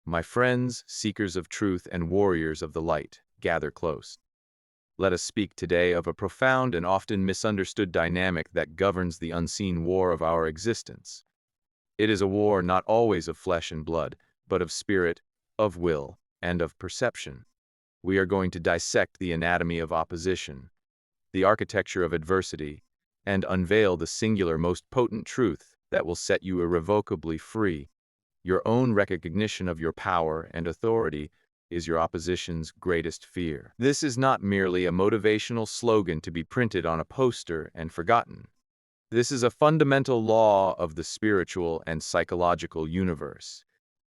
My friends, seekers of truth and warriors of the light, gather close. Let us speak today of a profound and often misunderstood dynamic that governs the unseen war of our existence. It is a war not always of flesh and blood, but of spirit, of will, and of perception. We are going to dissect the anatomy of opposition, the architecture of adversity, and unveil the singular most potent truth that will set you irrevocably free. Your own recognition of your power and authority is your opposition's greatest fear. This is not merely a motivational slogan to be printed on a poster and forgotten. This is a fundamental law of the spiritual and psychological universe.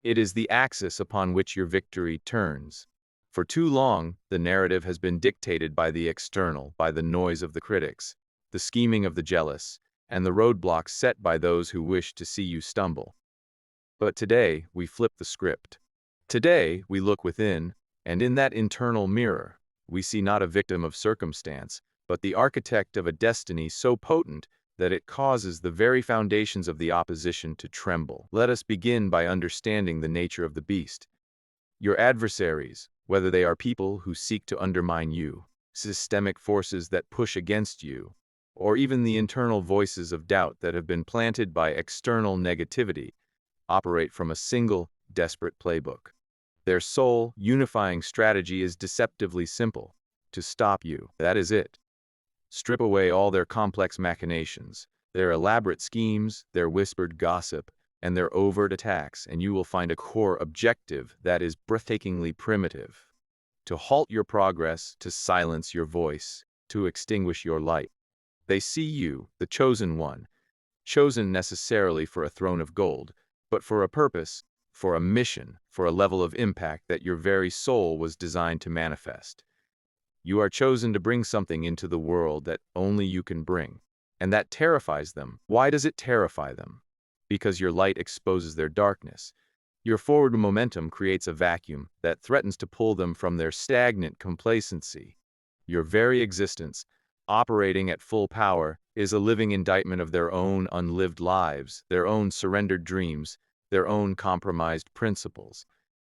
It is the axis upon which your victory turns. For too long, the narrative has been dictated by the external, by the noise of the critics, the scheming of the jealous, and the roadblocks set by those who wish to see you stumble. But today, we flip the script. Today, we look within, and in that internal mirror, we see not a victim of circumstance, but the architect of a destiny so potent that it causes the very foundations of the opposition to tremble. Let us begin by understanding the nature of the beast. Your adversaries, whether they are people who seek to undermine you, systemic forces that push against you, or even the internal voices of doubt that have been planted by external negativity, operate from a single, desperate playbook. Their sole, unifying strategy is deceptively simple: to stop you. That is it. Strip away all their complex machinations, their elaborate schemes, their whispered gossip, and their overt attacks, and you will find a core objective that is breathtakingly primitive: to halt your progress, to silence your voice, to extinguish your light. They see you, the chosen one, chosen necessarily for a throne of gold, but for a purpose, for a mission, for a level of impact that your very soul was designed to manifest. You are chosen to bring something into the world that only you can bring, and that terrifies them. Why does it terrify them? Because your light exposes their darkness. Your forward momentum creates a vacuum that threatens to pull them from their stagnant complacency. Your very existence, operating at full power, is a living indictment of their own unlived lives, their own surrendered dreams, their own compromised principles.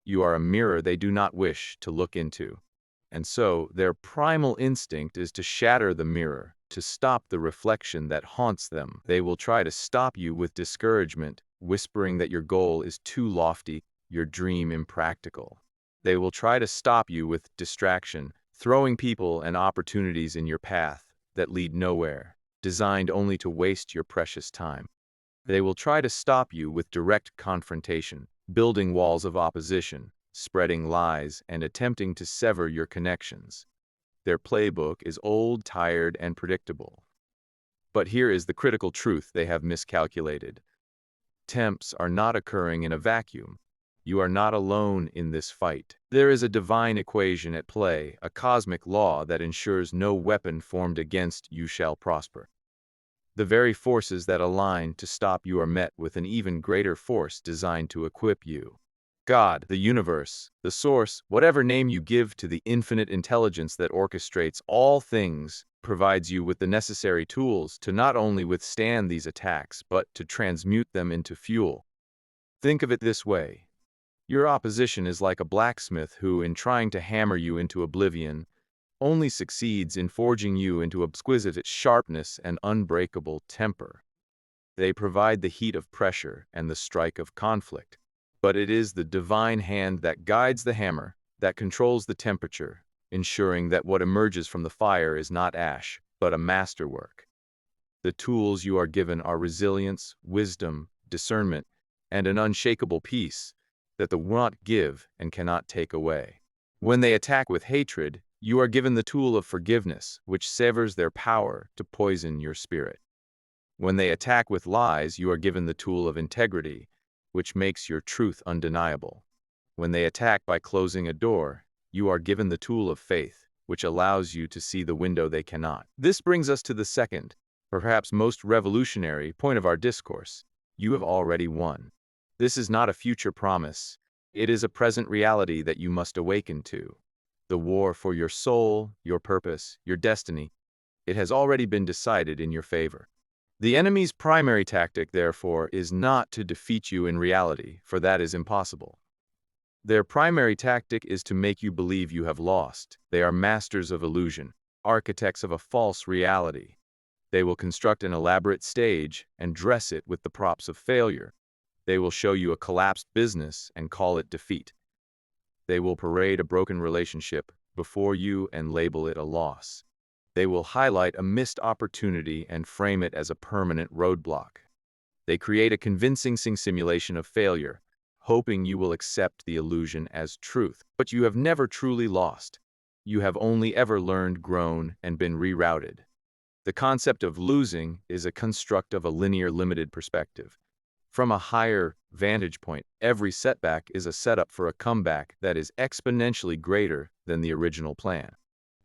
You are a mirror they do not wish to look into. And so, their primal instinct is to shatter the mirror, to stop the reflection that haunts them. They will try to stop you with discouragement, whispering that your goal is too lofty, your dream impractical. They will try to stop you with distraction, throwing people and opportunities in your path that lead nowhere, designed only to waste your precious time. They will try to stop you with direct confrontation, building walls of opposition, spreading lies, and attempting to sever your connections. Their playbook is old, tired, and predictable. But here is the critical truth they have miscalculated. Attempts are not occurring in a vacuum. You are not alone in this fight. There is a divine equation at play, a cosmic law that ensures no weapon formed against you shall prosper. The very forces that align to stop you are met with an even greater force designed to equip you. God, the universe, the source, whatever name you give to the infinite intelligence that orchestrates all things, provides you with the necessary tools to not only withstand these attacks, but to transmute them into fuel. Think of it this way. Your opposition is like a blacksmith who, in trying to hammer you into oblivion, only succeeds in forging you into exquisite sharpness and unbreakable temper. They provide the heat of pressure and the strike of conflict, but it is the divine hand that guides the hammer, that controls the temperature, ensuring that what emerges from the fire is not ash, but a masterwork. The tools you are given are resilience, wisdom, discernment, and an unshakable peace that the will not give and cannot take away. When they attack with hatred, you are given the tool of forgiveness, which severs their power to poison your spirit. When they attack with lies, you are given the tool of integrity, which makes your truth undeniable. When they attack by closing a door, you are given the tool of faith, which allows you to see the window they cannot. This brings us to the second, perhaps most revolutionary point of our discourse. You have already won. This is not a future promise. It is a present reality that you must awaken to. The war for your soul, your purpose, your destiny, it has already been decided in your favor. The enemy's primary tactic, therefore, is not to defeat you in reality, for that is impossible. Their primary tactic is to make you believe you have lost. They are masters of illusion, architects of a false reality. They will construct an elaborate stage and dress it with the props of failure. They will show you a collapsed business and call it defeat. They will parade a broken relationship before you and label it a loss. They will highlight a missed opportunity and frame it as a permanent roadblock. They create a convincing simulation of failure, hoping you will accept the illusion as truth. But you have never truly lost. You have only ever learned, grown, and been rerouted. The concept of losing is a construct of a linear, limited perspective. From a higher vantage point, every setback is a setup for a comeback that is exponentially greater than the original plan.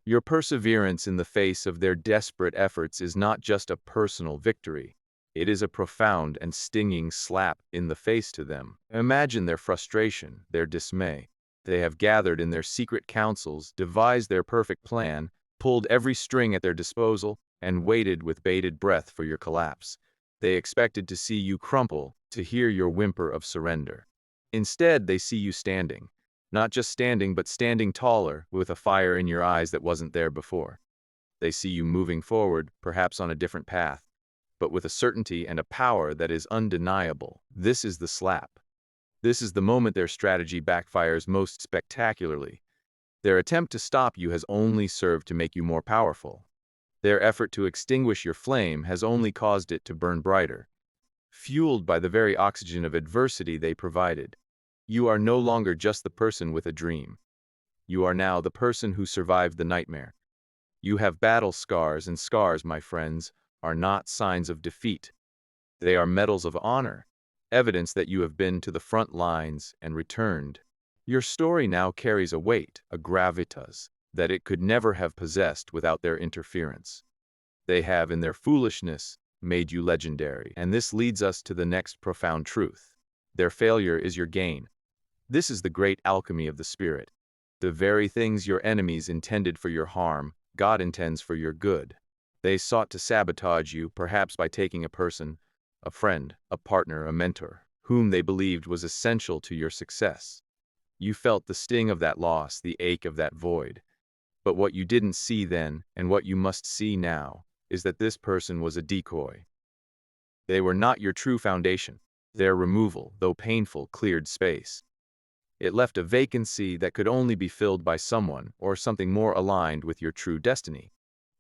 Your perseverance in the face of their desperate efforts is not just a personal victory. It is a profound and stinging slap in the face to them. Imagine their frustration, their dismay. They have gathered in their secret councils, devised their perfect plan, pulled every string at their disposal, and waited with bated breath for your collapse. They expected to see you crumple, to hear your whimper of surrender. Instead, they see you standing. Not just standing, but standing taller, with a fire in your eyes that wasn't there before. They see you moving forward, perhaps on a different path, but with a certainty and a power that is undeniable. This is the slap. This is the moment their strategy backfires most spectacularly. Their attempt to stop you has only served to make you more powerful. Their effort to extinguish your flame has only caused it to burn brighter. Fueled by the very oxygen of adversity they provided, you are no longer just the person with a dream. You are now the person who survived the nightmare. You have battle scars, and scars, my friends, are not signs of defeat. They are medals of honor, evidence that you have been to the front lines and returned. Your story now carries a weight, a gravitas, that it could never have possessed without their interference. They have, in their foolishness, made you legendary. And this leads us to the next profound truth. Their failure is your gain. This is the great alchemy of the spirit. The very things your enemies intended for your harm, God intends for your good. They sought to sabotage you, perhaps by taking a person, a friend, a partner, a mentor, whom they believed was essential to your success. You felt the sting of that loss, the ache of that void. But what you didn't see then, and what you must see now, is that this person was a decoy. They were not your true foundation. Their removal, though painful, cleared space. It left a vacancy that could only be filled by someone or something more aligned with your true destiny.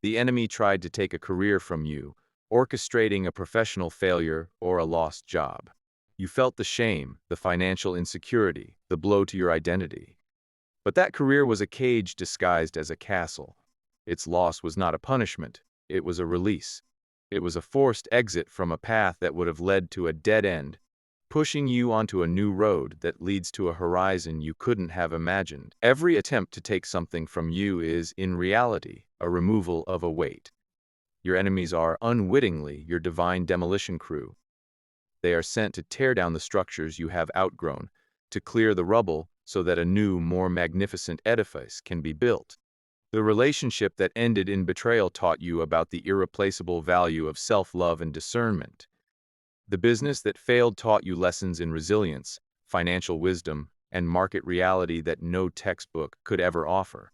The enemy tried to take a career from you, orchestrating a professional failure or a lost job. You felt the shame, the financial insecurity, the blow to your identity. But that career was a cage disguised as a castle. Its loss was not a punishment, it was a release. It was a forced exit from a path that would have led to a dead end, pushing you onto a new road that leads to a horizon you couldn't have imagined. Every attempt to take something from you is, in reality, a removal of a weight. Your enemies are, unwittingly, your divine demolition crew. They are sent to tear down the structures you have outgrown, to clear the rubble so that a new, more magnificent edifice can be built. The relationship that ended in betrayal taught you about the irreplaceable value of self-love and discernment. The business that failed taught you lessons in resilience, financial wisdom, and market reality that no textbook could ever offer.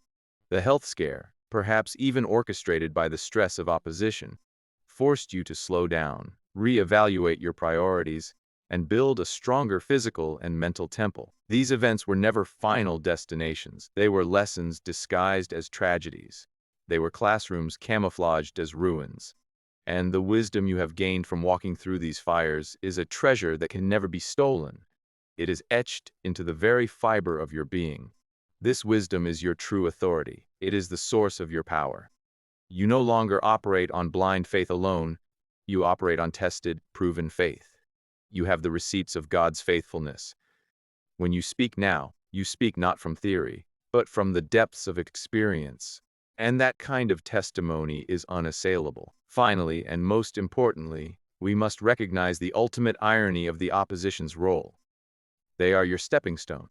The health scare, perhaps even orchestrated by the stress of opposition, forced you to slow down, reevaluate your priorities, and build a stronger physical and mental temple. These events were never final destinations. They were lessons disguised as tragedies. They were classrooms camouflaged as ruins. And the wisdom you have gained from walking through these fires is a treasure that can never be stolen. It is etched into the very fiber of your being. This wisdom is your true authority. It is the source of your power. You no longer operate on blind faith alone. You operate on tested, proven faith. You have the receipts of God's faithfulness. When you speak now, you speak not from theory, but from the depths of experience. And that kind of testimony is unassailable. Finally, and most importantly, we must recognize the ultimate irony of the opposition's role. They are your stepping stone.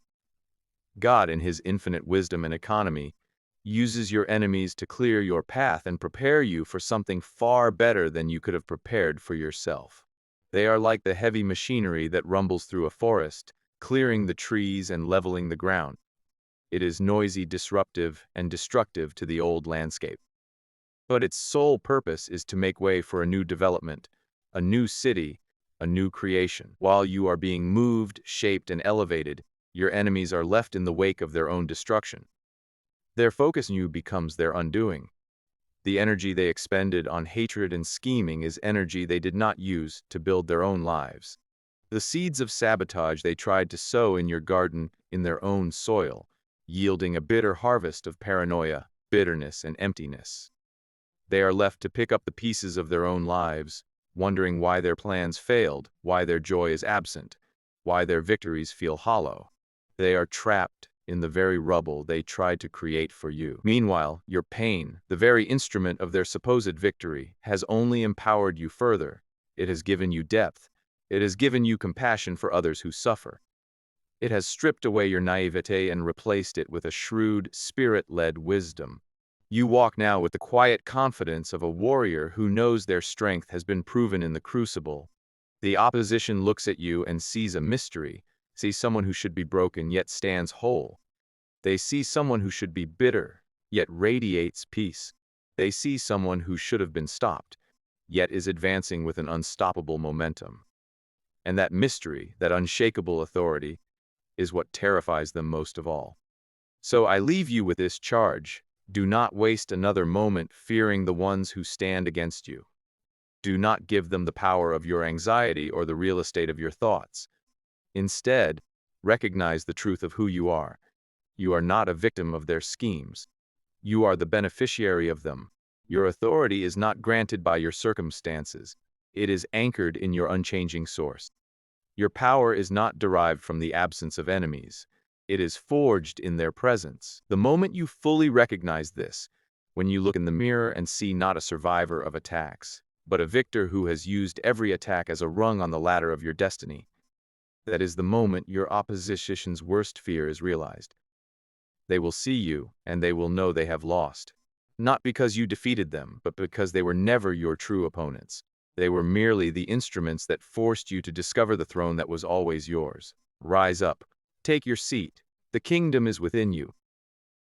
God, in his infinite wisdom and economy, uses your enemies to clear your path and prepare you for something far better than you could have prepared for yourself. They are like the heavy machinery that rumbles through a forest, clearing the trees and leveling the ground. It is noisy, disruptive, and destructive to the old landscape. But its sole purpose is to make way for a new development, a new city, a new creation. While you are being moved, shaped, and elevated, your enemies are left in the wake of their own destruction. Their focus on you becomes their undoing. The energy they expended on hatred and scheming is energy they did not use to build their own lives. The seeds of sabotage they tried to sow in your garden in their own soil, yielding a bitter harvest of paranoia, bitterness, and emptiness. They are left to pick up the pieces of their own lives, wondering why their plans failed, why their joy is absent, why their victories feel hollow. They are trapped in the very rubble they tried to create for you. Meanwhile, your pain, the very instrument of their supposed victory, has only empowered you further. It has given you depth. It has given you compassion for others who suffer. It has stripped away your naivete and replaced it with a shrewd, spirit-led wisdom. You walk now with the quiet confidence of a warrior who knows their strength has been proven in the crucible. The opposition looks at you and sees a mystery, sees someone who should be broken yet stands whole. They see someone who should be bitter, yet radiates peace. They see someone who should have been stopped, yet is advancing with an unstoppable momentum. And that mystery, that unshakable authority, is what terrifies them most of all. So I leave you with this charge. Do not waste another moment fearing the ones who stand against you. Do not give them the power of your anxiety or the real estate of your thoughts. Instead, recognize the truth of who you are. You are not a victim of their schemes. You are the beneficiary of them. Your authority is not granted by your circumstances. It is anchored in your unchanging source. Your power is not derived from the absence of enemies. It is forged in their presence. The moment you fully recognize this, when you look in the mirror and see not a survivor of attacks, but a victor who has used every attack as a rung on the ladder of your destiny, that is the moment your opposition's worst fear is realized. They will see you, and they will know they have lost. Not because you defeated them, but because they were never your true opponents. They were merely the instruments that forced you to discover the throne that was always yours. Rise up. Take your seat. The kingdom is within you.